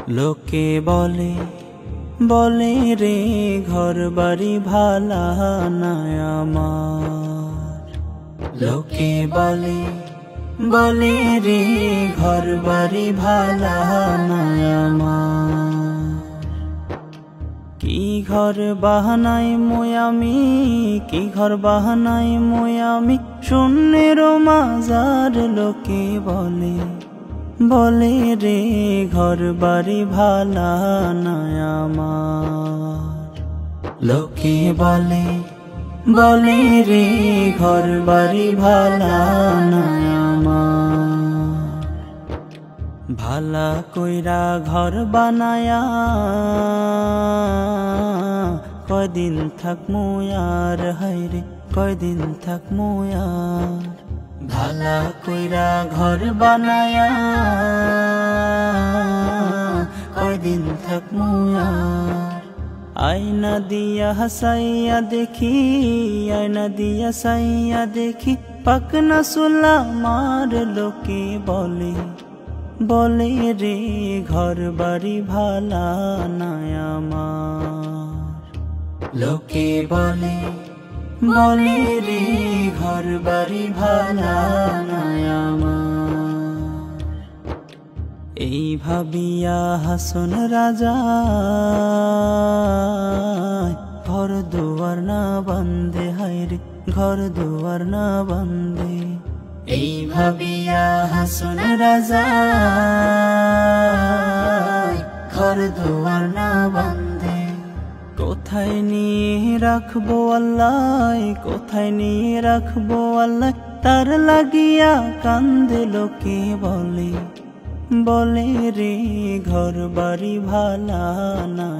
লোকে বলে বলে রে ঘর বাড়ি ভালা না আমার। লোকে বলে বলে রে ঘর বাড়ি ভালা না আমার। কি ঘর বাহানাই মুয়ামি, কি ঘর বাহানাই মুয়ামি, শূন্যের মাজার। লোকে বলে বলে রে ঘর বাড়ি ভালা না আমার। লোকে বলে বলে রে ঘর বাড়ি ভালা না আমার। ভালা কইরা ঘর বানায়া কয়দিন থাকমু আর, হায়রে কয়দিন থাকমু আর। ভালা কইরা ঘর বানায়া কয়দিন থাকমু আর। আয়না দিয়া হাসাইয়া দেখি, আয়না দিয়া সাইয়া দেখি, পাকনা সুলা মার। লোকে বলে বলে রে ঘর বাড়ি ভালা না আমার। লোকে বলে বলে রে ঘর বাড়ি ভালা না আমার। এই ভাবিয়া হাসন রাজা ঘর দুয়ার না বান্ধে, হায়রে ঘর দুয়ার না বান্ধে। এই ভাবিয়া হাসন রাজা ঘর দুয়ার না বান্ধে। কোথায় নিয়ে রাখবো আল্লাহ, কোথায় নিয়ে রাখবো আল্লাহ, তার লাগিয়া কান্দে। লোকে বলে বলে রে ঘর বাড়ি ভালা না